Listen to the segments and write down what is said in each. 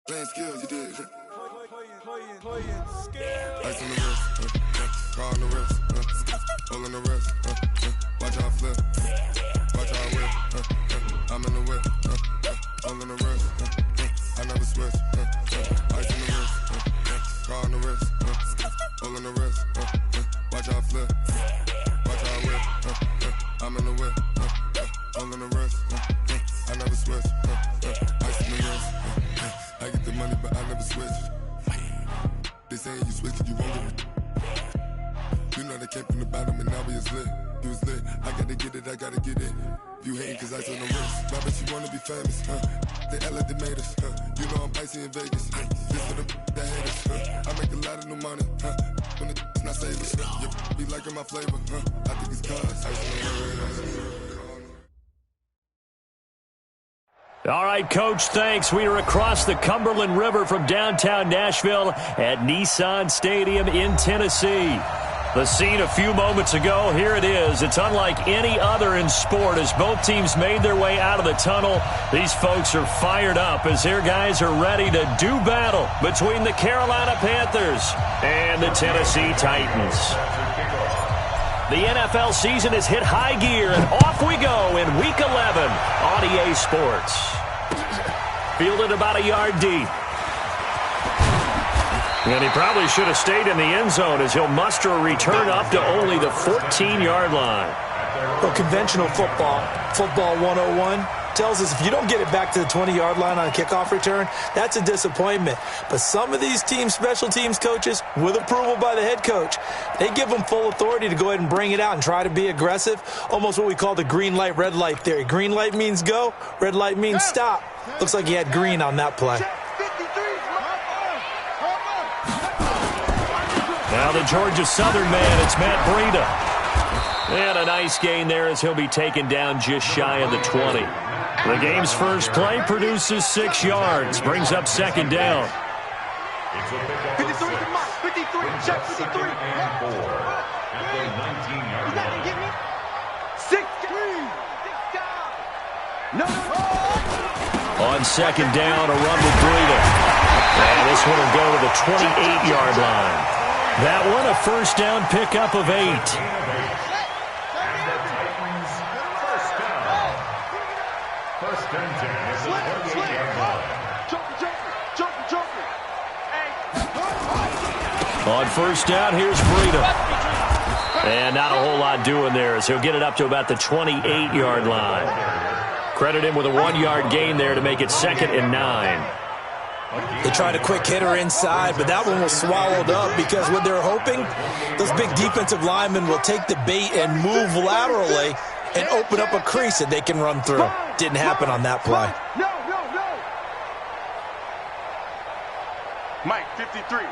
Playing skills, you did. Playing skills. Ice on the wrist, car on the wrist, hole in the wrist, watch how I flip, watch how I whip, I'm in the whip, hole in the wrist, I never switch, ice on the wrist, car on the wrist, hole in the wrist, watch how I flip, watch how I whip, I'm in the whip, hole in the wrist, I never switch, ice on the wrist, I get the money but I never switch. They saying you switch it, you won't get it. You know they came from the bottom and now we is lit. You was lit, I gotta get it, I gotta get it. You hating cause ice on the wrist. Why bet you wanna be famous, They act like they made us, You know I'm icy in Vegas, This for the that hate us, I make a lot of new money, When it's not savers, You be liking my flavor, I think it's cause ice on the wrist. All right, Coach, thanks. We are across the Cumberland River from downtown Nashville at Nissan Stadium in Tennessee. The scene a few moments ago, here it is. It's unlike any other in sport as both teams made their way out of the tunnel. These folks are fired up as their guys are ready to do battle between the Carolina Panthers and the Tennessee Titans. The NFL season has hit high gear, and off we go in Week 11 on EA Sports. Fielded about a yard deep. And he probably should have stayed in the end zone as he'll muster a return up to only the 14-yard line. Well, conventional football 101, tells us if you don't get it back to the 20-yard line on a kickoff return, that's a disappointment. But some of these teams, special teams coaches, with approval by the head coach, they give them full authority to go ahead and bring it out and try to be aggressive, almost what we call the green light, red light theory. Green light means go, red light means stop. Looks like he had green on that play. Now the Georgia Southern man, it's Matt Breida. And a nice gain there as he'll be taken down just shy of the 20. The game's first play produces 6 yards, brings up second down. 53, check 53. At the 19-yard line. 6 No. On second down, a run with Breida. And this one will go to the 28-yard line. That one a first down pickup of 8. On first down, here's Breida. And not a whole lot doing there as he'll get it up to about the 28-yard line. Credit him with a 1-yard gain there to make it 2nd and 9. They tried a quick hitter inside, but that one was swallowed up because what they're hoping, those big defensive linemen will take the bait and move laterally and open up a crease that they can run through. Didn't happen on that play. No. Mike, 53.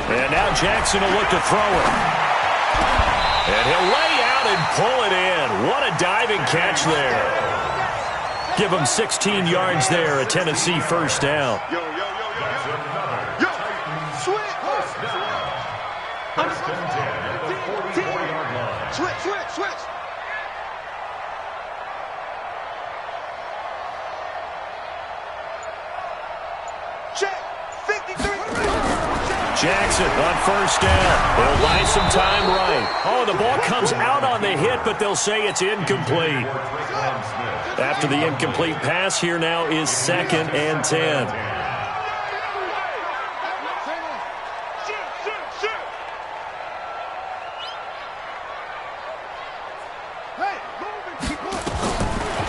And now Jackson will look to throw it. And he'll lay out and pull it in. What a diving catch there. Give him 16 yards there, a Tennessee first down. Yo. Switch. Switch. Check. 53. Jackson on first down. They'll buy some time right. Oh, the ball comes out on the hit, but they'll say it's incomplete. After the incomplete pass, here now is 2nd and 10.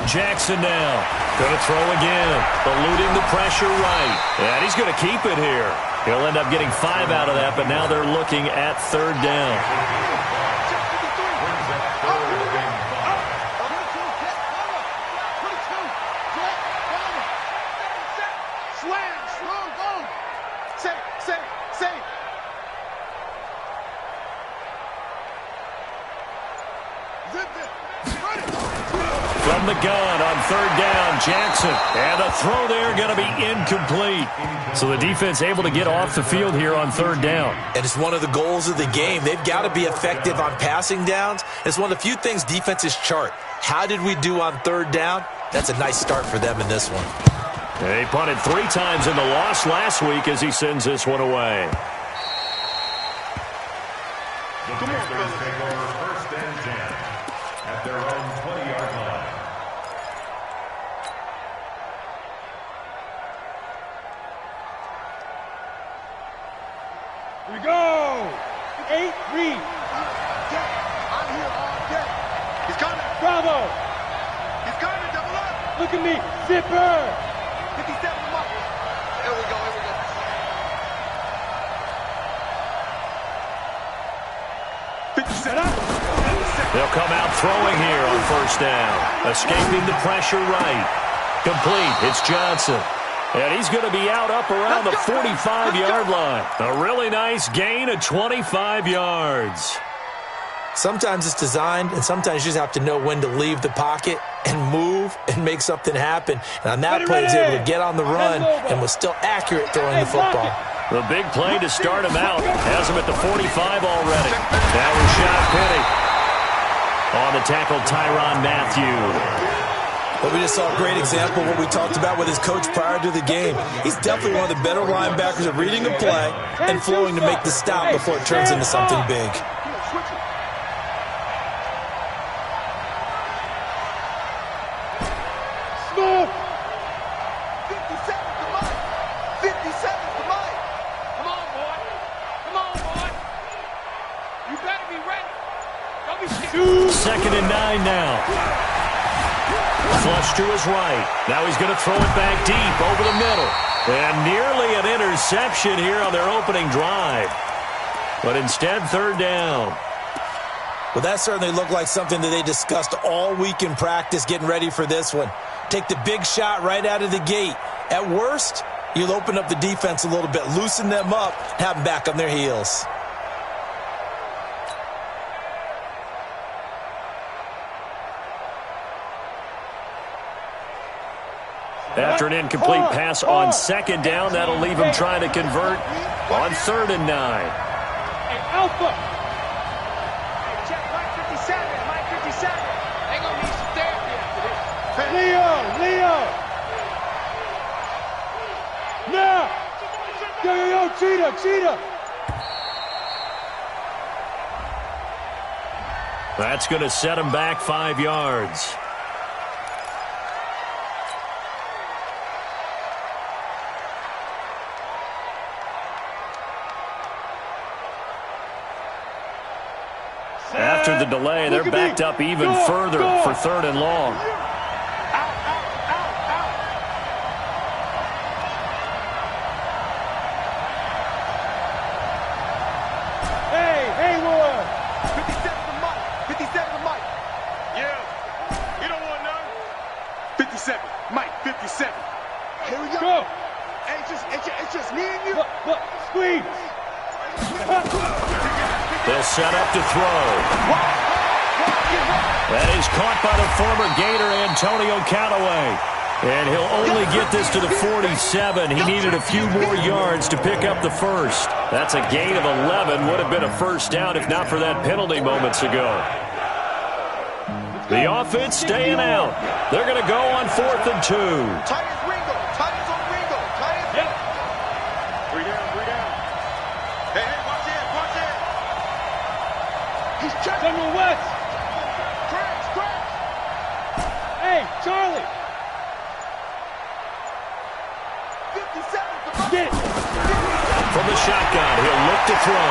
Jackson now going to throw again, eluding the pressure right. And he's going to keep it here. He'll end up getting 5 out of that, but now they're looking at 3rd down. From the gun on 3rd down, Jackson. And the throw there going to be incomplete. So the defense able to get off the field here on 3rd down. And it's one of the goals of the game. They've got to be effective on passing downs. It's one of the few things defenses chart. How did we do on 3rd down? That's a nice start for them in this one. He punted 3 times in the loss last week as he sends this one away. Come on, fellas. Take over 1st and 10 at their own 20-yard line. Here we go. 8 read. I'm here all day. He's coming. Bravo. He's coming. Double up. Look at me. Zipper. 57 to Mike. Here we go. Here we go. They'll come out throwing here on 1st down. Escaping the pressure right. Complete. It's Johnson. And he's going to be out up around the 45-yard line. A really nice gain of 25 yards. Sometimes it's designed, and sometimes you just have to know when to leave the pocket and move and make something happen. And on that play, he was able to get on the run and was still accurate throwing the football. The big play to start him out. Has him at the 45 already. That was Shot Penny. On the tackle, Tyrann Mathieu. But we just saw a great example of what we talked about with his coach prior to the game. He's definitely one of the better linebackers at reading a play and flowing to make the stop before it turns into something big. Smoke. 57 to Mike. 57 to Mike. Come on, boy. Come on, boy. You better be ready. Don't be scared. 2nd and 9 now. Flush to his right. Now he's going to throw it back deep over the middle. And nearly an interception here on their opening drive. But instead, 3rd down. Well, that certainly looked like something that they discussed all week in practice getting ready for this one. Take the big shot right out of the gate. At worst, you'll open up the defense a little bit, loosen them up, have them back on their heels. After an incomplete pass on 2nd down, that'll leave him trying to convert on 3rd and 9. Hey, Alpha. Hey, check Mike 57. Mike 57. They gonna need some therapy after this. Leo. Now. Yo, Cheetah. That's going to set him back 5 yards. After the delay, they're backed up even further for 3rd and long. Hey, Haywood. 57 to Mike. 57 to Mike. Yeah. You don't want none. 57. Mike 57. Here we go. Go. Hey, it's just me and you. Look, squeeze. They'll set up to throw. That is caught by the former Gator, Antonio Callaway. And he'll only get this to the 47. He needed a few more yards to pick up the first. That's a gain of 11. Would have been a 1st down if not for that penalty moments ago. The offense staying out. They're going to go on 4th and 2. Tight as Ringo. Tight as on Ringo. Tight as Ringo. Three down. Hey, watch it. He's checking. General West. Crash. Hey, Charlie. 57 to Mike. Get it. From the shotgun, he'll look to throw.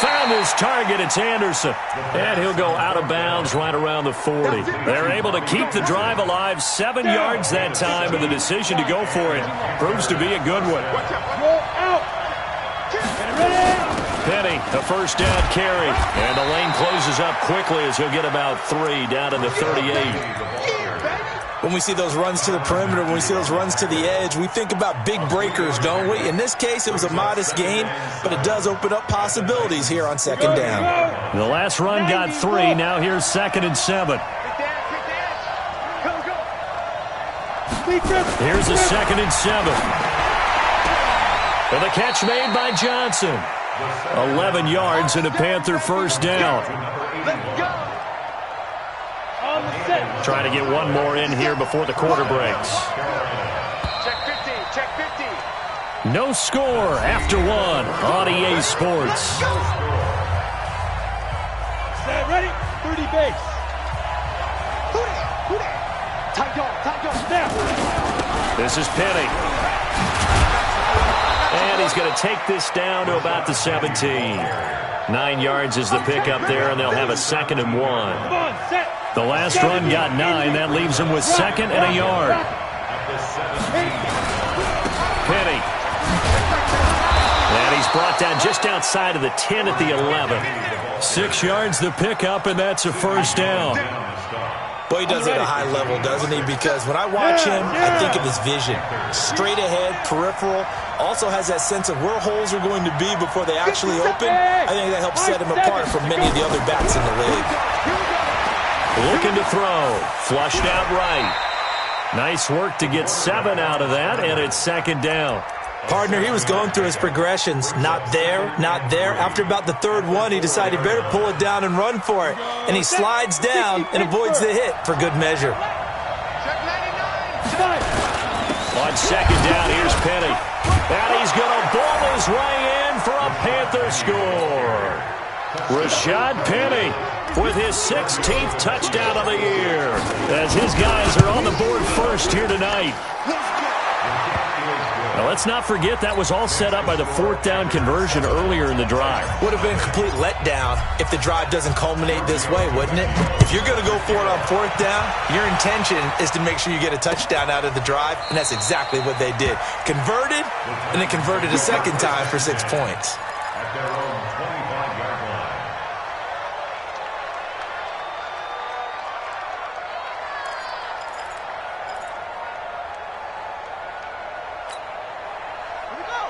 Found his target, it's Anderson. And he'll go out of bounds right around the 40. They're able to keep the drive alive, 7 yards that time, and the decision to go for it proves to be a good one. Go out. Get ready. Penny, a 1st down carry. And the lane closes up quickly as he'll get about 3 down in the 38. When we see those runs to the perimeter, when we see those runs to the edge, we think about big breakers, don't we? In this case, it was a modest gain, but it does open up possibilities here on 2nd down. The last run got 3. Now here's 2nd and 7. Here's a 2nd and 7. And the catch made by Johnson. 11 yards and a Panther 1st down. Trying to get one more in here before the quarter breaks. Check 15. No score after one on EA Sports. Set, ready? 30 base. Tight dog, snap. This is Penny. And he's going to take this down to about the 17. 9 yards is the pickup there, and they'll have a 2nd and 1. The last run got 9. That leaves him with 2nd and a yard. Penny. And he's brought down just outside of the 10 at the 11. 6 yards the pickup, and that's a first down. Boy, he does it at a high level, doesn't he? Because when I watch him, I think of his vision. Straight ahead, peripheral. Also has that sense of where holes are going to be before they actually open. I think that helps set him apart from many of the other backs in the league. Looking to throw. Flushed out right. Nice work to get 7 out of that, and it's 2nd down. Partner, he was going through his progressions. Not there, not there. After about the 3rd one, he decided he better pull it down and run for it. And he slides down and avoids the hit for good measure. On 2nd down, here's Penny. And he's going to ball his way in for a Panther score. Rashad Penny with his 16th touchdown of the year, as his guys are on the board first here tonight. Now, let's not forget that was all set up by the 4th down conversion earlier in the drive. Would have been a complete letdown if the drive doesn't culminate this way, wouldn't it? If you're going to go for it on 4th down, your intention is to make sure you get a touchdown out of the drive, and that's exactly what they did. Converted, and then converted a 2nd time for 6 points. At their own 25-yard line.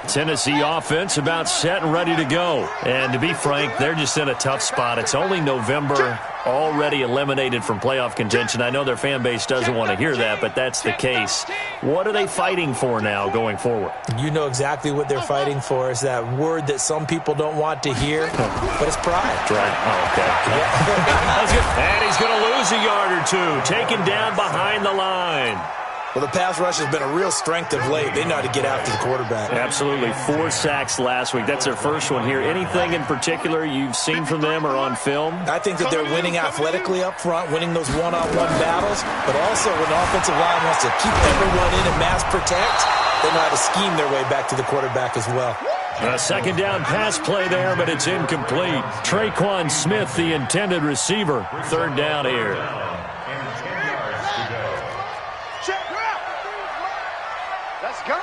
Tennessee offense about set and ready to go. And to be frank, they're just in a tough spot. It's only November, already eliminated from playoff contention. I know their fan base doesn't want to hear that, but that's the case. What are they fighting for now going forward? You know exactly what they're fighting for. Is that word that some people don't want to hear, but it's pride. Right. Oh, okay. Yeah. And he's going to lose a yard or two, taken down behind the line. Well, the pass rush has been a real strength of late. They know how to get after the quarterback. Absolutely. 4 sacks last week. That's their first one here. Anything in particular you've seen from them or on film? I think that they're winning athletically up front, winning those one-on-one battles, but also when the offensive line wants to keep everyone in and mass protect, they know how to scheme their way back to the quarterback as well. A 2nd down pass play there, but it's incomplete. Traquan Smith, the intended receiver. 3rd down here. Go.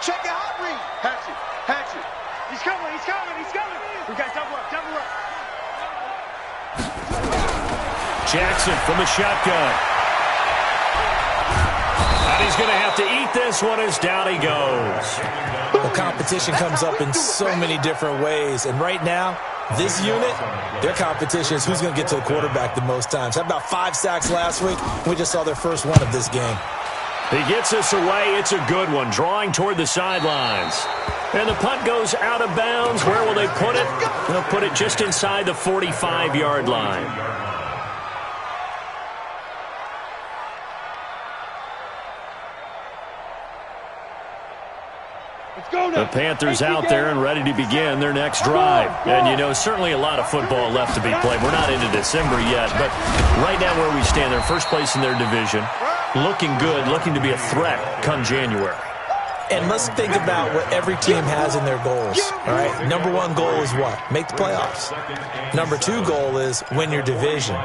Check the hot read. Hatchet. He's coming. We got double up. Jackson from the shotgun. And he's going to have to eat this one as down he goes. Well, competition comes up in so many different ways. And right now, this unit, their competition is who's going to get to the quarterback the most times. Had about 5 sacks last week. We just saw their first one of this game. He gets us away. It's a good one, drawing toward the sidelines. And the punt goes out of bounds. Where will they put it? They'll put it just inside the 45-yard line. The Panthers out there and ready to begin their next drive. And, you know, certainly a lot of football left to be played. We're not into December yet, but right now where we stand, they're first place in their division. Looking good, looking to be a threat come January. And let's think about what every team has in their goals, all right? Number 1 goal is what? Make the playoffs. Number 2 goal is win your division.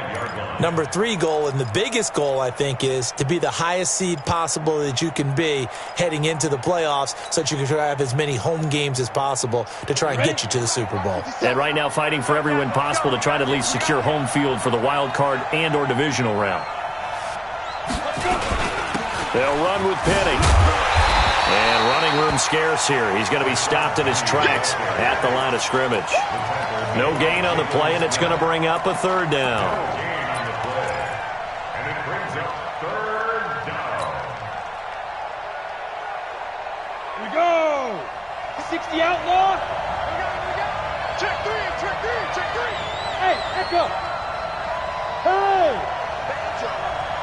Number 3 goal, and the biggest goal, I think, is to be the highest seed possible that you can be heading into the playoffs so that you can have as many home games as possible to try and get you to the Super Bowl. And right now fighting for every win possible to try to at least secure home field for the wild card and or divisional round. They'll run with Penny. And running room scarce here. He's going to be stopped in his tracks at the line of scrimmage. No gain on the play, and it's going to bring up a 3rd down. And it brings up 3rd down. Here we go. 60 outlaw. Check three. Hey, echo. Hey.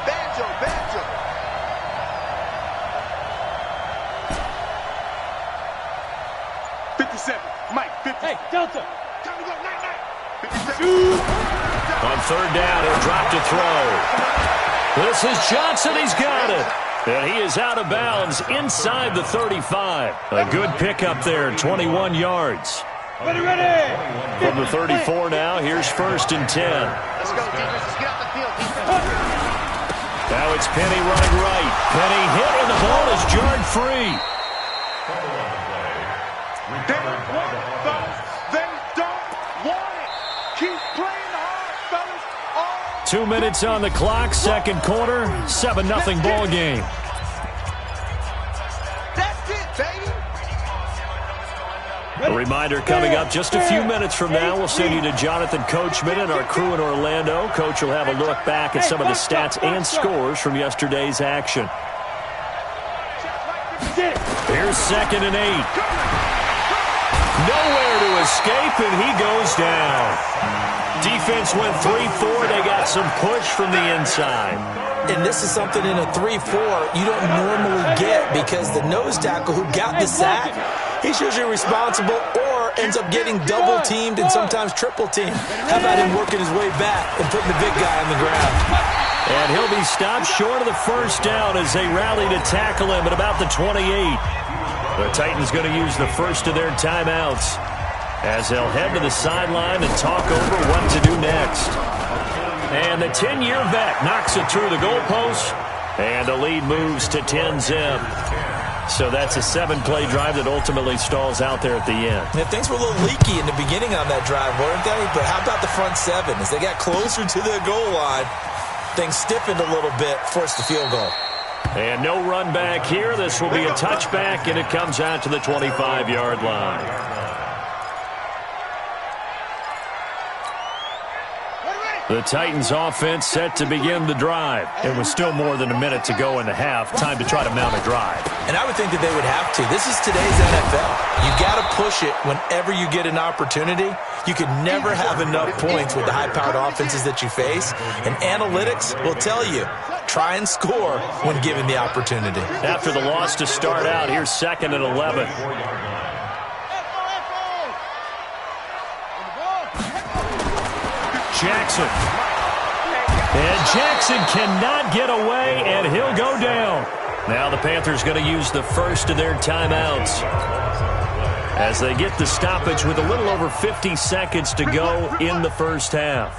Banjo. Mike, 50. Hey, Delta. Time to go, night. On third down, he'll drop to throw. This is Johnson. He's got it. And he is out of bounds inside the 35. A good pickup there, 21 yards. Ready. From the 34 now, here's 1st and 10. Let's go, defense. Let's get off the field, defense. Now it's Penny running right. Penny hit, and the ball is jarred free. They don't want it. Keep playing hard, fellas. 2 minutes on the clock, second quarter, 7-0 ball game. That's it, baby. A reminder coming up just a few minutes from now. We'll send you to Jonathan Coachman and our crew in Orlando. Coach will have a look back at some of the stats and scores from yesterday's action. Here's 2nd and 8. Nowhere to escape, and he goes down. Defense went 3-4. They got some push from the inside. And this is something in a 3-4 you don't normally get because the nose tackle who got the sack, he's usually responsible or ends up getting double-teamed and sometimes triple-teamed. How about him working his way back and putting the big guy on the ground? And he'll be stopped short of the first down as they rally to tackle him at about the 28. The Titans going to use the first of their timeouts as they'll head to the sideline and talk over what to do next. And the 10-year vet knocks it through the goalpost, and the lead moves to 10-zip. So that's a 7-play drive that ultimately stalls out there at the end. Yeah, things were a little leaky in the beginning on that drive, weren't they? But how about the front 7? As they got closer to the goal line, things stiffened a little bit, forced the field goal. And no run back here. This will be a touchback, and it comes out to the 25-yard line. The Titans offense set to begin the drive. It was still more than a minute to go in the half. Time to try to mount a drive. And I would think that they would have to. This is today's NFL. You got to push it whenever you get an opportunity. You can never have enough points with the high-powered offenses that you face. And analytics will tell you, try and score when given the opportunity. After the loss to start out, here's 2nd and 11. Jackson. And Jackson cannot get away, and he'll go down. Now the Panthers going to use the first of their timeouts as they get the stoppage with a little over 50 seconds to go in the first half.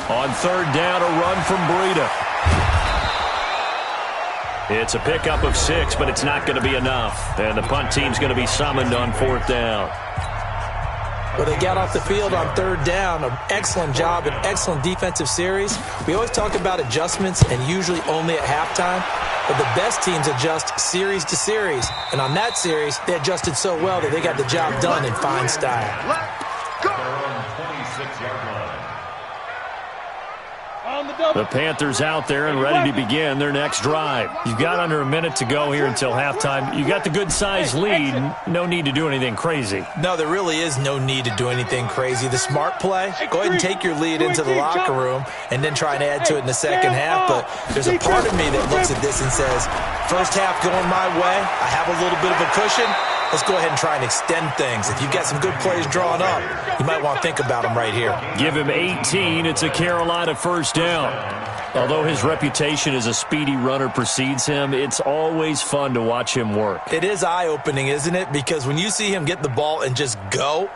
On third down, a run from Breida. It's a pickup of 6, but it's not going to be enough. And the punt team's going to be summoned on 4th down. Well, they got off the field on third down. An excellent job, an excellent defensive series. We always talk about adjustments and usually only at halftime. But the best teams adjust series to series. And on that series, they adjusted so well that they got the job done in fine style. The Panthers out there and ready to begin their next drive. You've got under a minute to go here until halftime. You got the good-sized lead. No need to do anything crazy. No, there really is no need to do anything crazy. The smart play, go ahead and take your lead into the locker room and then try and add to it in the second half. But there's a part of me that looks at this and says, first half going my way, I have a little bit of a cushion. Let's go ahead and try and extend things. If you've got some good plays drawn up, you might want to think about them right here. Give him 18. It's a Carolina first down. Although his reputation as a speedy runner precedes him, it's always fun to watch him work. It is eye-opening, isn't it? Because when you see him get the ball and just go,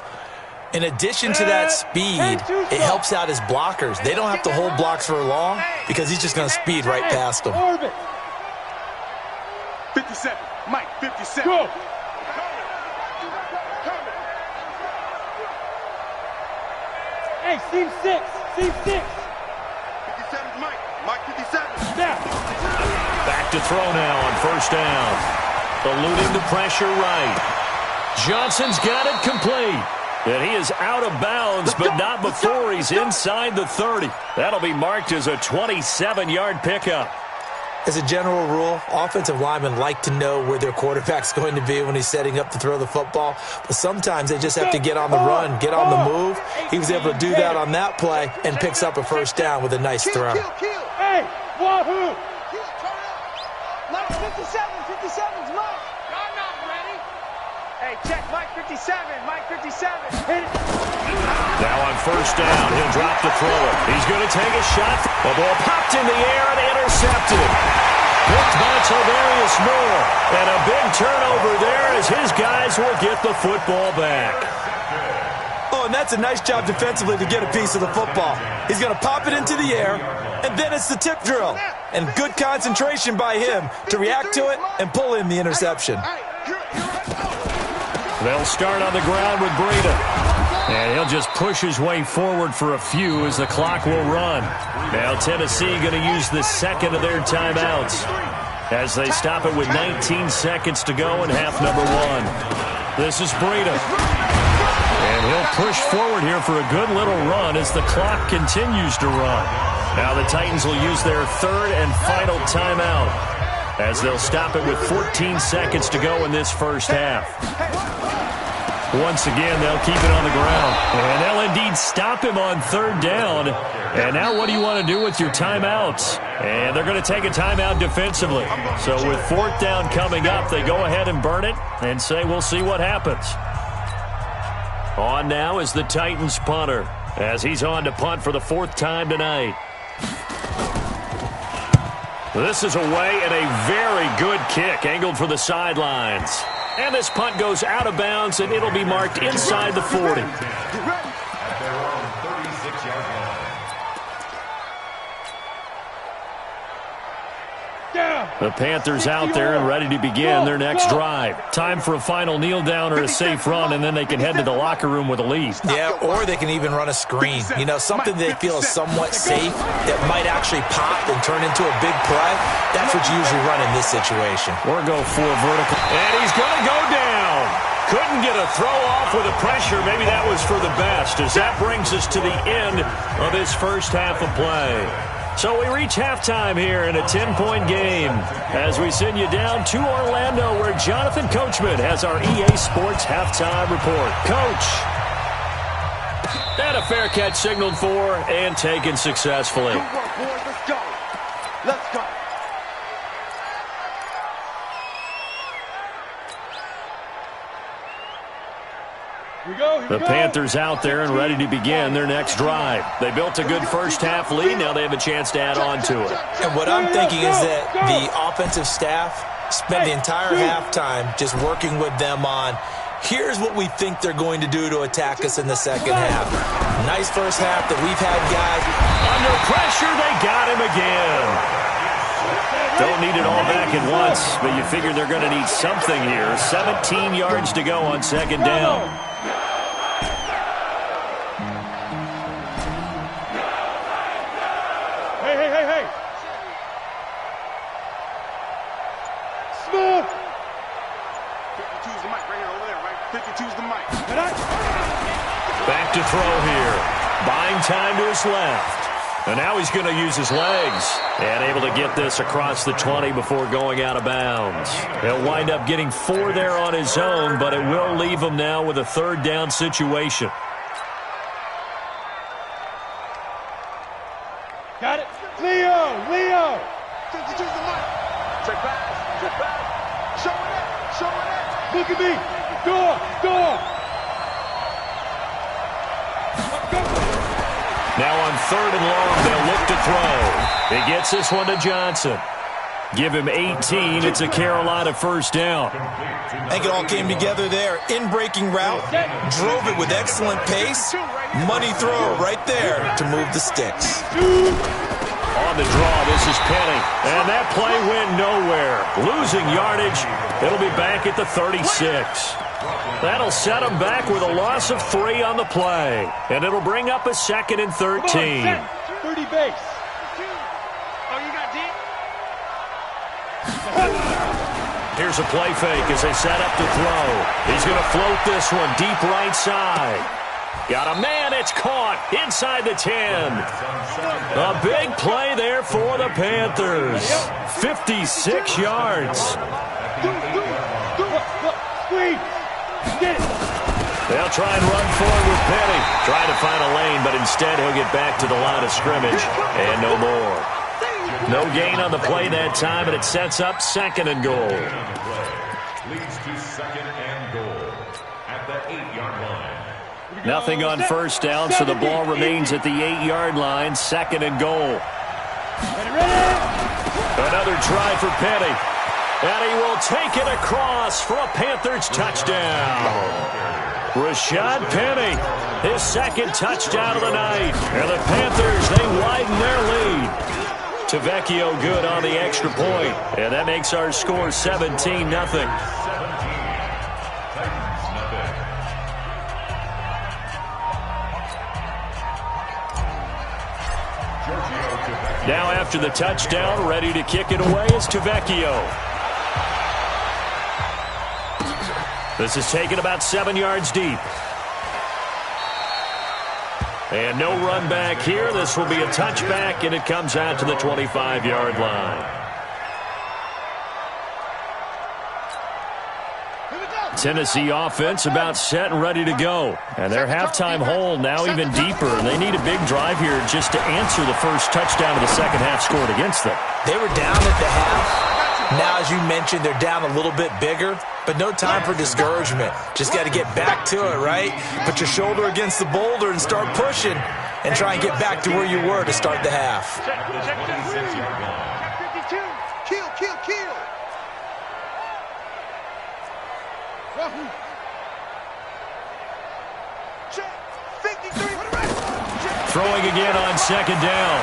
in addition to that speed, it helps out his blockers. They don't have to hold blocks for long because he's just going to speed right past them. 57. Mike, 57. Go. Hey, seam 6. Seam 6. 57's Mike. Mike, 57. Now. Back to throw now on first down. Eluding the pressure right. Johnson's got it complete. And he is out of bounds, but not before he's inside the 30. That'll be marked as a 27-yard pickup. As a general rule, offensive linemen like to know where their quarterback's going to be when he's setting up to throw the football. But sometimes they just have to get on the run, get on the move. He was able to do that on that play and picks up a first down with a nice throw. Hey, wahoo! Mike, 57. 57's Mike. I'm not ready. Hey, check Mike 57. Mike 57. Hit it. Now on first down, he'll drop to throw it. He's going to take a shot. The ball popped in the air and intercepted. Picked by Tavarius Moore. And a big turnover there as his guys will get the football back. Oh, and that's a nice job defensively to get a piece of the football. He's going to pop it into the air, and then it's the tip drill. And good concentration by him to react to it and pull in the interception. They'll start on the ground with Breida. And he'll just push his way forward for a few as the clock will run. Now Tennessee going to use the second of their timeouts as they stop it with 19 seconds to go in half number 1. This is Breida. And he'll push forward here for a good little run as the clock continues to run. Now the Titans will use their third and final timeout as they'll stop it with 14 seconds to go in this first half. Once again, they'll keep it on the ground. And they'll indeed stop him on third down. And now what do you want to do with your timeouts? And they're going to take a timeout defensively. So with fourth down coming up, they go ahead and burn it and say we'll see what happens. On now is the Titans punter as he's on to punt for the fourth time tonight. This is away and a very good kick angled for the sidelines. And this punt goes out of bounds, and it'll be marked inside the 40. The Panthers out there and ready to begin their next drive. Time for a final kneel down or a safe run, and then they can head to the locker room with a lead. Yeah, or they can even run a screen. You know, something they feel is somewhat safe that might actually pop and turn into a big play. That's what you usually run in this situation. Or go for a vertical. And he's going to go down. Couldn't get a throw off with the pressure. Maybe that was for the best, as that brings us to the end of this first half of play. So we reach halftime here in a 10-point game as we send you down to Orlando where Jonathan Coachman has our EA Sports halftime report. Coach. And a fair catch signaled for and taken successfully. Good work, boys. Let's go. Let's go. The Panthers out there and ready to begin their next drive. They built a good first half lead. Now they have a chance to add on to it. And what I'm thinking is that the offensive staff spent the entire halftime just working with them on, here's what we think they're going to do to attack us in the second half. Nice first half that we've had, guys. Under pressure, they got him again. Don't need it all back at once, but you figure they're going to need something here. 17 yards to go on second down. Hey. Smooth. 52's the mic right here over there, right? 52's the mic. Back to throw here. Buying time to his left. And now he's going to use his legs. And able to get this across the 20 before going out of bounds. He'll wind up getting 4 there on his own, but it will leave him now with a third down situation. Got it. Leo. 52's the mic. Check back. Show it. Look at me. Door. Now on third and long, they'll look to throw. He gets this one to Johnson. Give him 18. It's a Carolina first down. I think it all came together there. In-breaking route, drove it with excellent pace. Money throw right there to move the sticks. On the draw, this is Penny. And that play went nowhere. Losing yardage. It'll be back at the 36. That'll set them back with a loss of 3 on the play. And it'll bring up a 2nd and 13. 30 base. Oh, you got deep? Here's a play fake as they set up to throw. He's going to float this one deep right side. Got a man, it's caught inside the 10. A big play there for the Panthers. 56 yards. Squeeze. Get it. They'll try and run forward with Penny. Trying to find a lane, but instead he'll get back to the line of scrimmage. And no more. No gain on the play that time, and it sets up 2nd and goal. leads to second and goal at the 8-yard line. Nothing on first down, so the ball remains at the 8-yard line. Second and goal. Another try for Penny. And he will take it across for a Panthers touchdown. Rashad Penny, his second touchdown of the night. And the Panthers, they widen their lead. Tavecchio good on the extra point. And that makes our score 17-0. Now after the touchdown, ready to kick it away is Tavecchio. This is taken about 7 yards deep. And no run back here. This will be a touchback, and it comes out to the 25-yard line. Tennessee offense about set and ready to go. And their halftime hole now even deeper. And they need a big drive here just to answer the first touchdown of the second half scored against them. They were down at the half. Now, as you mentioned, they're down a little bit bigger, but no time for discouragement. Just got to get back to it, right? Put your shoulder against the boulder and start pushing and try and get back to where you were to start the half. Check 52. Kill. Check 53. Throwing again on second down.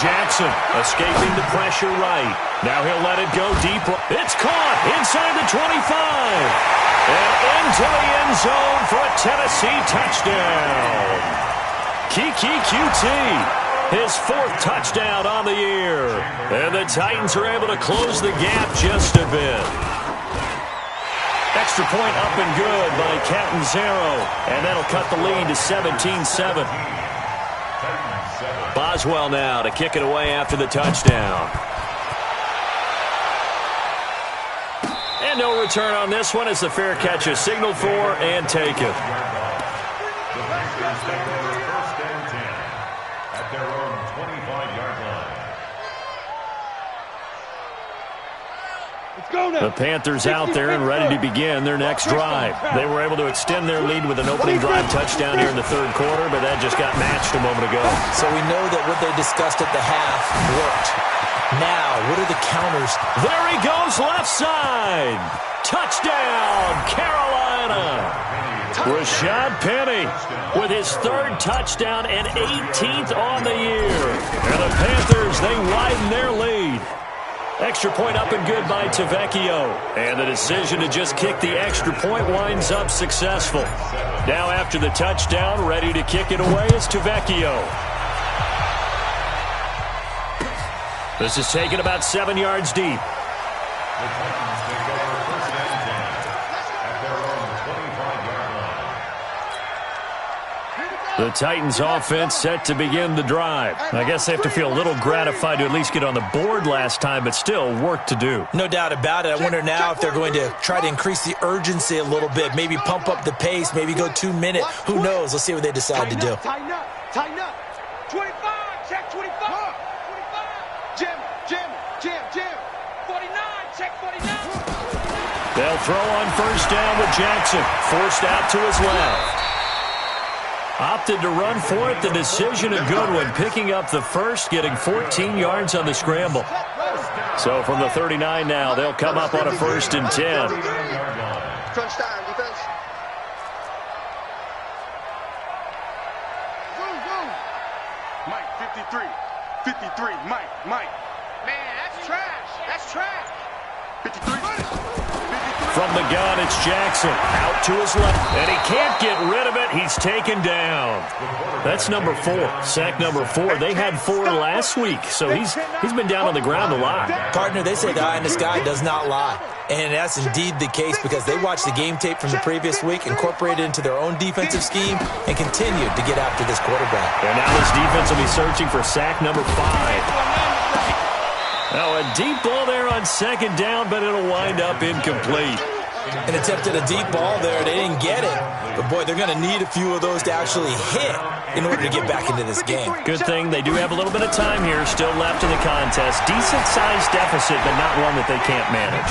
Jackson escaping the pressure right. Now he'll let it go deep. It's caught inside the 25. And into the end zone for a Tennessee touchdown. Kiki QT, his fourth touchdown on the year. And the Titans are able to close the gap just a bit. Extra point up and good by Catanzaro. And that'll cut the lead to 17-7. Boswell now to kick it away after the touchdown. And no return on this one as the fair catch is signaled for and taken. The Panthers take over first and 10 at their own 25-yard line. Let's go now. The Panthers out there and ready to begin their next drive. They were able to extend their lead with an opening drive touchdown here in the third quarter, but that just got matched a moment ago. So we know that what they discussed at the half worked. Now, what are the counters? There he goes, left side. Touchdown, Carolina. Rashad Penny with his third touchdown and 18th on the year. And the Panthers, they widen their lead. Extra point up and good by Tavecchio. And the decision to just kick the extra point winds up successful. Now after the touchdown, ready to kick it away is Tavecchio. This is taken about 7 yards deep. The Titans take over first and 10 at their own 25-yard line. The Titans offense set to begin the drive. I guess they have to feel a little gratified to at least get on the board last time, but still work to do. No doubt about it. I wonder now if they're going to try to increase the urgency a little bit, maybe pump up the pace, maybe go 2 minute. Who knows? Let's see what they decide to do. Tighten up. 25. Check 25. 25. Jim. 49. Check 49. They'll throw on first down with Jackson. Forced out to his left. Opted to run for it. The decision a good one. Picking up the first, getting 14 yards on the scramble. So from the 39 now, they'll come up on a first and 10. Crunch time, defense. Mike, 53, Mike. Man, that's trash. 53. From the gun, it's Jackson. Out to his left. And he can't get rid of it. He's taken down. That's number 4. Sack number 4. They had 4 last week, so he's been down on the ground a lot. Partner, they say the eye in the sky does not lie. And that's indeed the case because they watched the game tape from the previous week, incorporated it into their own defensive scheme, and continued to get after this quarterback. And now this defense will be searching for sack number 5. Now a deep ball there on second down, but it'll wind up incomplete. and attempted a deep ball there. They didn't get it. But, boy, they're going to need a few of those to actually hit in order to get back into this game. Good thing they do have a little bit of time here still left in the contest. Decent-sized deficit, but not one that they can't manage.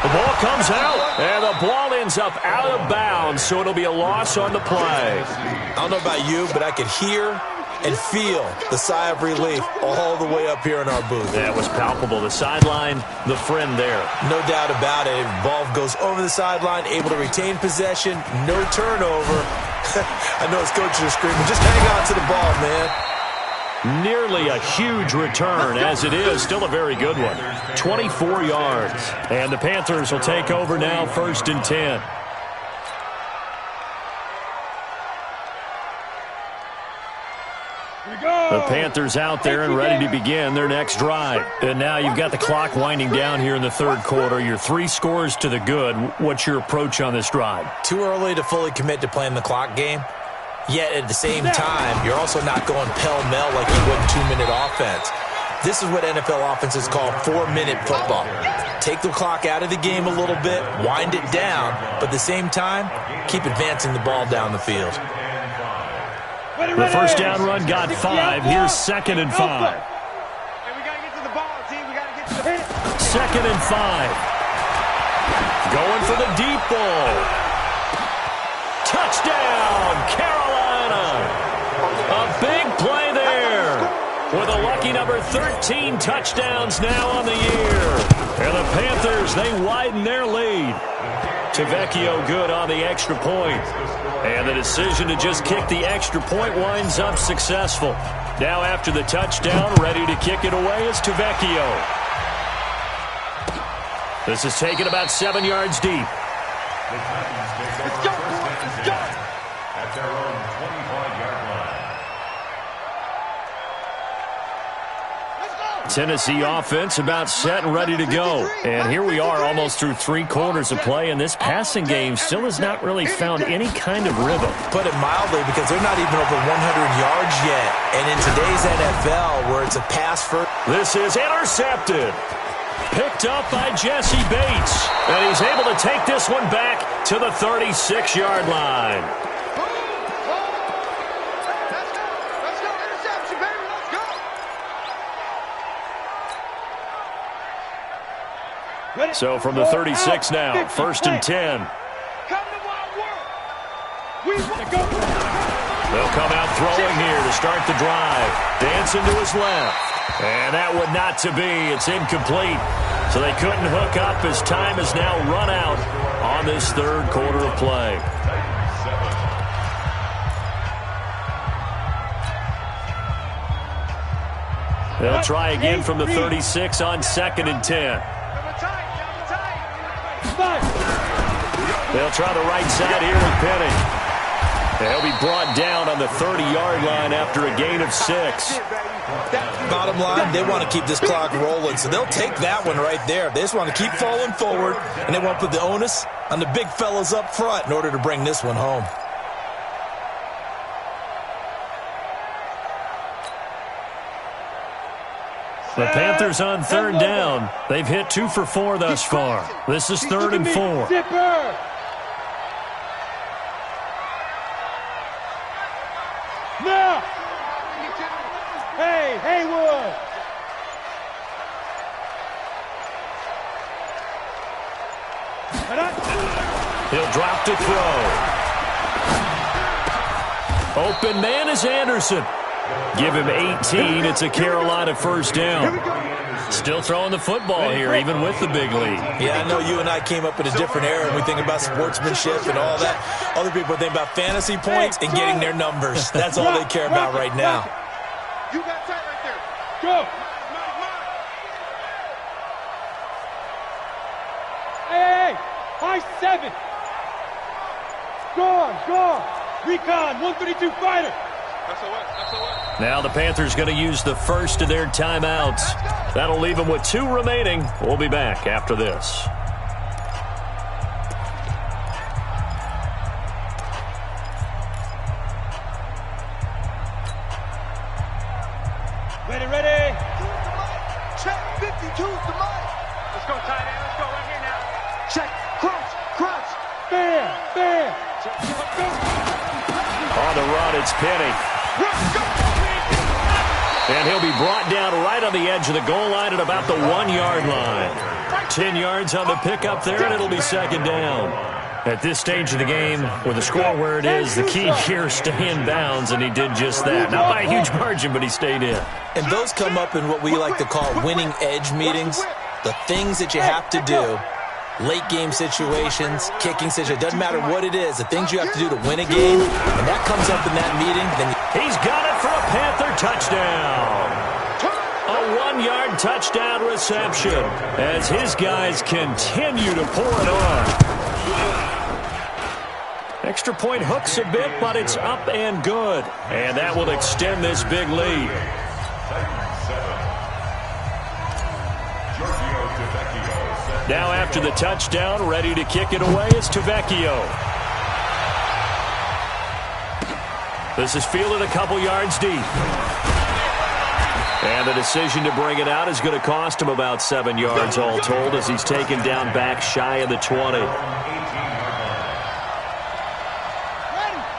The ball comes out, and the ball ends up out of bounds, so it'll be a loss on the play. I don't know about you, but I could hear and feel the sigh of relief all the way up here in our booth. That was palpable. The sideline, the friend there. No doubt about it. Ball goes over the sideline, able to retain possession, no turnover. I know his coaches are screaming, just hang on to the ball, man. Nearly a huge return, as it is. Still a very good one. 24 yards. And the Panthers will take over now, 1st and 10. The Panthers out there and ready to begin their next drive. And now you've got the clock winding down here in the third quarter. You're 3 scores to the good. What's your approach on this drive? Too early to fully commit to playing the clock game. Yet at the same time, you're also not going pell-mell like you would in 2-minute offense. This is what NFL offenses call 4-minute football. Take the clock out of the game a little bit, wind it down, but at the same time, keep advancing the ball down the field. The first down run got 5. Here's 2nd and 5. Hey, we gotta get to the ball, team. We gotta get to the 2nd and 5. Going for the deep ball. Touchdown, Carolina. A big play there. With a lucky number 13 touchdowns now on the year. And the Panthers, they widen their lead. Tavecchio good on the extra point. And the decision to just kick the extra point winds up successful. Now after the touchdown, ready to kick it away is Tavecchio. This is taken about 7 yards deep. Let's go, boys. Let's go. At their own 25-yard line. Tennessee offense about set and ready to go. And here we are almost through 3 quarters of play, and this passing game still has not really found any kind of rhythm. Put it mildly, because they're not even over 100 yards yet. And in today's NFL, where it's a pass first. This is intercepted. Picked up by Jesse Bates. And he's able to take this one back to the 36-yard line. Let's go. Interception, baby. Let's go. So from the 36 now, 1st and 10. Come to Wild World. We want to go. They'll come out throwing here to start the drive. Dancing to his left. And that would not to be. It's incomplete. So they couldn't hook up as time has now run out on this third quarter of play. They'll try again from the 36 on 2nd and 10. They'll try the right side here with Penny. He'll be brought down on the 30-yard line after a gain of 6. Bottom line, they want to keep this clock rolling, so they'll take that one right there. They just want to keep falling forward, and they want to put the onus on the big fellas up front in order to bring this one home. The Panthers on 3rd down. They've hit 2 for 4 thus far. This is 3rd and 4. Now! Hey, Haywood! He'll drop to throw. Open man is Anderson. Give him 18. It's a Carolina first down. Still throwing the football here, even with the big lead. Yeah, I know you and I came up in a different era, and we think about sportsmanship and all that. Other people think about fantasy points and getting their numbers. That's all they care about right now. You got tight right there. Go. Hey, high 7. Go. Recon, 132 fighter. That's a what? Now the Panthers going to use the first of their timeouts. That'll leave them with 2 remaining. We'll be back after this. Ready. Check 52's the mic. Let's go, tight end. Let's go right here now. Check. Crunch. It's Penny. And he'll be brought down right on the edge of the goal line at about the 1-yard line. 10 yards on the pickup there, and it'll be second down. At this stage of the game, with the score where it is, the key here, stay in bounds, and he did just that. Not by a huge margin, but he stayed in. And those come up in what we like to call winning edge meetings. The things that you have to do, late game situations, kicking situations, doesn't matter what it is, the things you have to do to win a game, and that comes up in that meeting, then he's got it for a Panther touchdown. A 1-yard touchdown reception as his guys continue to pour it on. Extra point hooks a bit, but it's up and good. And that will extend this big lead. Now after the touchdown, ready to kick it away is Tavecchio. This is fielded a couple yards deep. And the decision to bring it out is going to cost him about 7 yards all told as he's taken down back shy of the 20.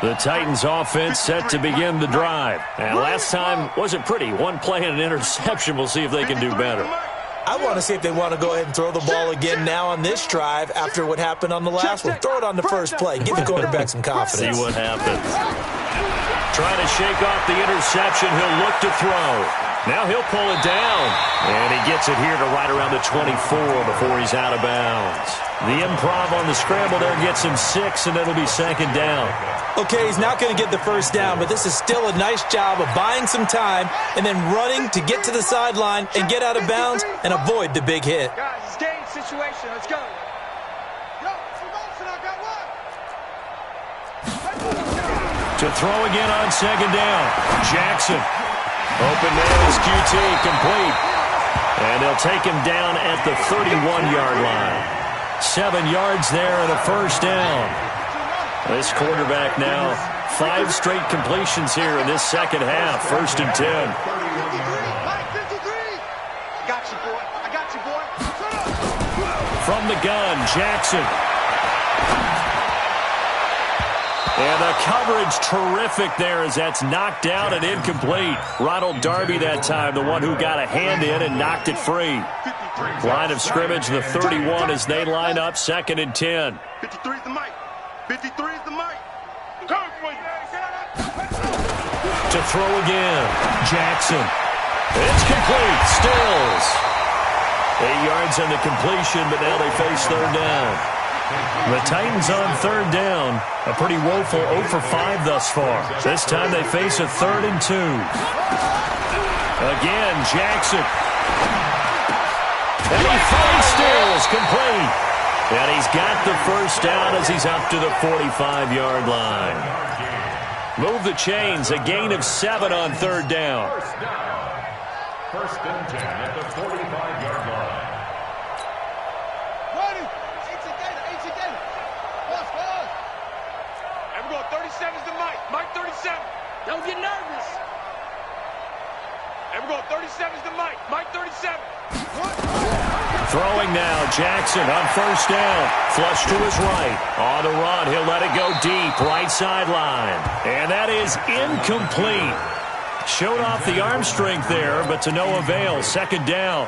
The Titans offense set to begin the drive. And last time wasn't pretty. One play and an interception. We'll see if they can do better. I want to see if they want to go ahead and throw the ball again now on this drive after what happened on the last one. Throw it on the first play. Give the quarterback some confidence. See what happens. Trying to shake off the interception. He'll look to throw. Now he'll pull it down. And he gets it here to right around the 24 before he's out of bounds. The improv on the scramble there gets him 6, and it'll be second down. Okay, he's not going to get the first down, but this is still a nice job of buying some time and then running to get to the sideline and get out of bounds and avoid the big hit. Guys, it's game situation. Let's go. To throw again on second down. Jackson. Open man is QT, complete. And they'll take him down at the 31-yard line. 7 yards there and a first down. This quarterback now, 5 straight completions here in this second half. 1st and 10. I got you, boy. I got you, boy. From the gun, Jackson. And the coverage terrific there as that's knocked down and incomplete. Ronald Darby that time, the one who got a hand in and knocked it free. Line of scrimmage, the 31 as they line up, 2nd and 10. 53 is the mic. 53 is the mic. To throw again, Jackson. It's complete, Stills. 8 yards on the completion, but now they face third down. The Titans on third down. A pretty woeful 0 for 5 thus far. This time they face a 3rd and 2. Again, Jackson. And he finds Stills, complete. And he's got the first down as he's up to the 45-yard line. Move the chains, a gain of 7 on third down. First and 10 at the 45-yard line. And we're going 37's the Mike. Mike 37. Don't get nervous. And we're going 37's the Mike. Mike 37. Throwing now, Jackson on first down. Flush to his right. On the run, he'll let it go deep, right sideline. And that is incomplete. Showed off the arm strength there, but to no avail. Second down.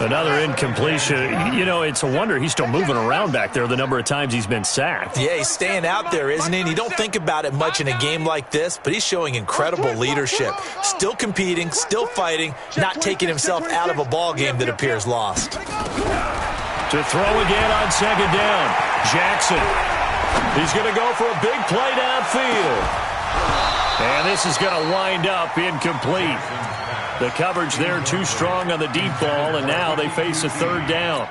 Another incompletion. You know, it's a wonder he's still moving around back there the number of times he's been sacked. Yeah, he's staying out there, isn't he? And you don't think about it much in a game like this, but he's showing incredible leadership. Still competing, still fighting, not taking himself out of a ball game that appears lost. To throw again on second down. Jackson. He's going to go for a big play downfield. And this is going to wind up incomplete. The coverage there too strong on the deep ball, and now they face a third down.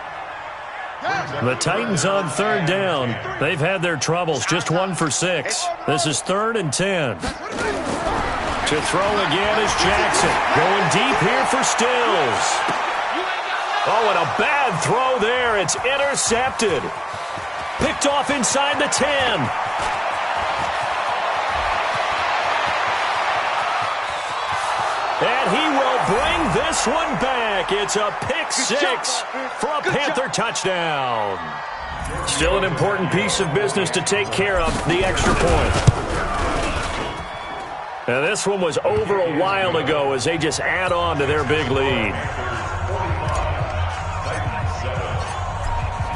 The Titans on third down. They've had their troubles, just 1 for 6. This is 3rd and 10. To throw again is Jackson. Going deep here for Stills. Oh, and a bad throw there. It's intercepted. Picked off inside the 10. And he will bring this one back. It's a pick 6 for a Panther touchdown. Still an important piece of business to take care of, the extra point. Now, this one was over a while ago as they just add on to their big lead.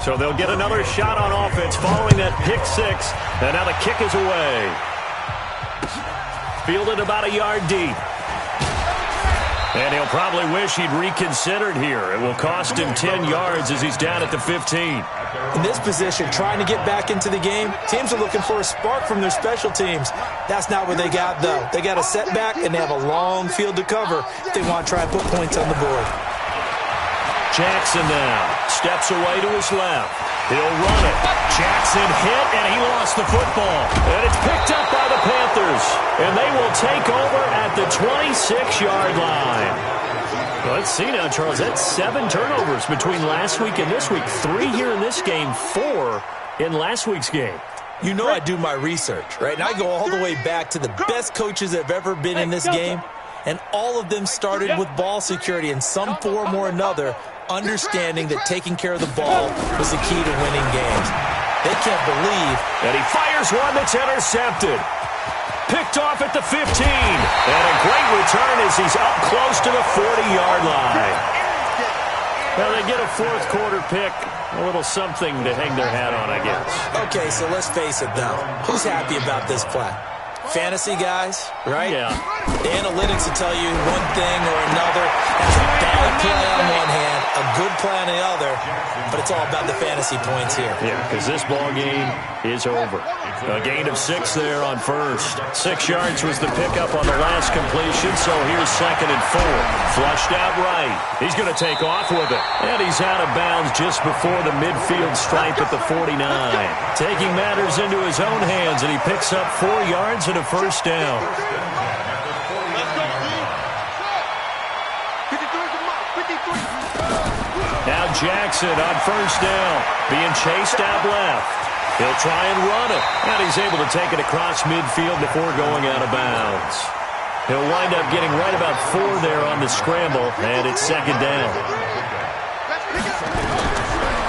So they'll get another shot on offense following that pick six. And now the kick is away. Fielded about a yard deep. And he'll probably wish he'd reconsidered here. It will cost him 10 yards as he's down at the 15. In this position, trying to get back into the game, teams are looking for a spark from their special teams. That's not what they got, though. They got a setback, and they have a long field to cover if they want to try and put points on the board. Jackson now steps away to his left. He'll run it. Jackson hit, and he lost the football. And it's picked up by the Panthers. And they will take over at the 26-yard line. Well, let's see now, Charles. That's 7 turnovers between last week and this week. 3 here in this game, 4 in last week's game. You know I do my research, right? And I go all the way back to the best coaches that have ever been in this game. And all of them started with ball security in some form or another, understanding that taking care of the ball was the key to winning games. They can't believe. And he fires one that's intercepted. Picked off at the 15. And a great return as he's up close to the 40-yard line. Now they get a fourth quarter pick. A little something to hang their hat on, I guess. Okay, so let's face it, though. Who's happy about this play? Fantasy guys, right? Yeah. The analytics will tell you one thing or another. That's a bad play on one hand, a good play on the other, but it's all about the fantasy points here. Yeah, because this ball game is over. A gain of 6 there on first. 6 yards was the pickup on the last completion, so here's 2nd and 4. Flushed out right. He's going to take off with it. And he's out of bounds just before the midfield stripe at the 49. Taking matters into his own hands, and he picks up 4 yards and a first down. Now Jackson on first down, being chased out left. He'll try and run it, and he's able to take it across midfield before going out of bounds. He'll wind up getting right about 4 there on the scramble, and it's 2nd down.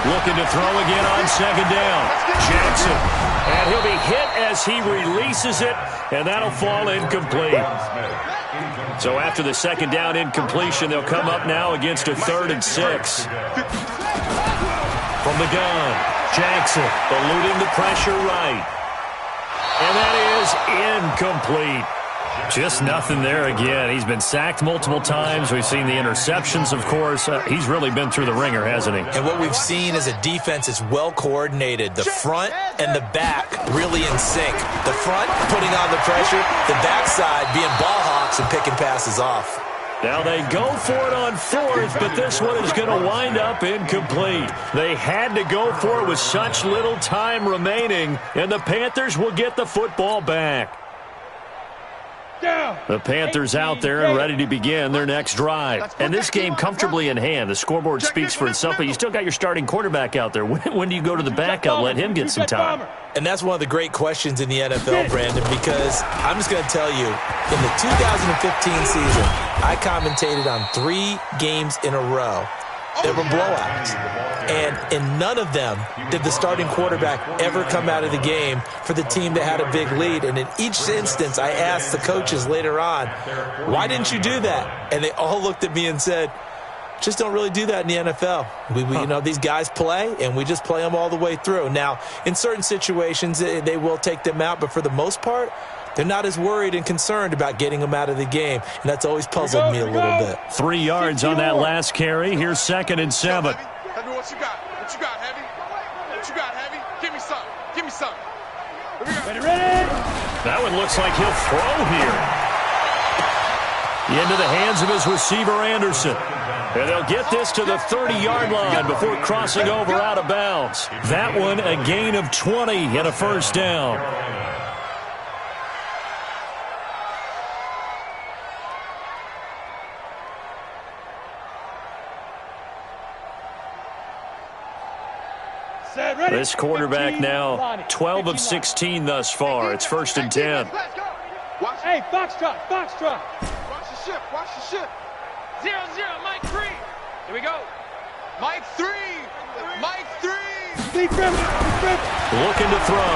Looking to throw again on 2nd down. Jackson, and he'll be hit as he releases it, and that'll fall incomplete. So after the 2nd down incompletion, they'll come up now against a 3rd and 6. From the gun, Jackson eluding the pressure right. And that is incomplete. Just nothing there again. He's been sacked multiple times. We've seen the interceptions, of course. He's really been through the ringer, hasn't he? And what we've seen is a defense is well coordinated. The front and the back really in sync. The front putting on the pressure, the backside being ball hawks and picking passes off. Now they go for it on 4th, but this one is going to wind up incomplete. They had to go for it with such little time remaining, and the Panthers will get the football back. The Panthers out there and ready to begin their next drive. And this game comfortably in hand. The scoreboard speaks for itself, but you still got your starting quarterback out there. When do you go to the backup, let him get some time? And that's one of the great questions in the NFL, Brandon, because I'm just going to tell you, in the 2015 season, I commentated on 3 games in a row. There were blowouts. And in none of them did the starting quarterback ever come out of the game for the team that had a big lead. And in each instance, I asked the coaches later on, why didn't you do that? And they all looked at me and said, just don't really do that in the NFL. You know, these guys play, and we just play them all the way through. Now, in certain situations, they will take them out, but for the most part, they're not as worried and concerned about getting them out of the game, and that's always puzzled me a little bit. 3 yards on that last carry. Here's 2nd and 7. Heavy, what you got? What you got, Heavy? What you got, Heavy? Give me some. Give me some. Ready? That one looks like he'll throw here. Into the hands of his receiver, Anderson. And they'll get this to the 30-yard line before crossing over out of bounds. That one a gain of 20 and a first down. This quarterback now 12 of 16 thus far. It's 1st and 10. Hey, Foxtrot. Watch the ship. Watch the ship. 0-0, Mike 3. Here we go. Mike 3. Mike 3. Big Griffin. Looking to throw.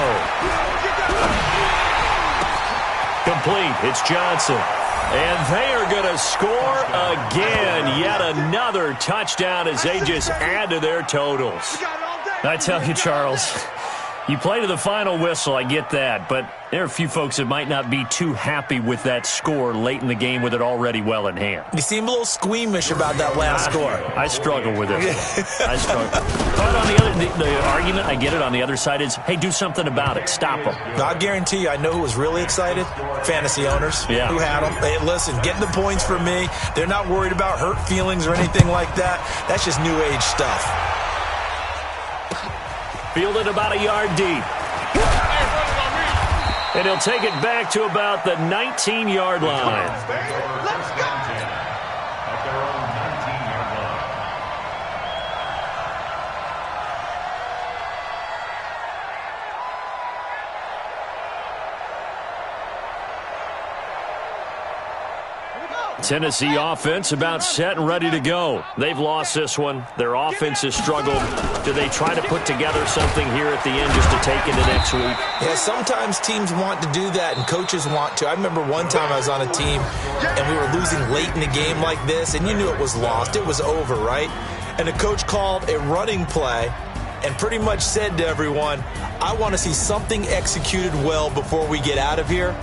complete. It's Johnson. And they are going to score again. Yet another touchdown as they just add to their totals. I tell you, Charles, you play to the final whistle, I get that, but there are a few folks that might not be too happy with that score late in the game with it already well in hand. You seem a little squeamish about that last score. I struggle with it. I struggle. But on the argument, I get it, on the other side is, hey, do something about it. Stop them. I guarantee you, I know who was really excited. Fantasy owners who had them. Hey, listen, getting the points for me. They're not worried about hurt feelings or anything like that. That's just new age stuff. Fielded about a yard deep. And he'll take it back to about the 19-yard line. Let's go. At their own 19-yard line. Tennessee offense about set and ready to go. They've lost this one. Their offense has struggled. Do they try to put together something here at the end just to take into next week? Yeah, sometimes teams want to do that and coaches want to. I remember one time I was on a team and we were losing late in the game like this, and you knew it was lost. It was over, right? And the coach called a running play and pretty much said to everyone, I want to see something executed well before we get out of here.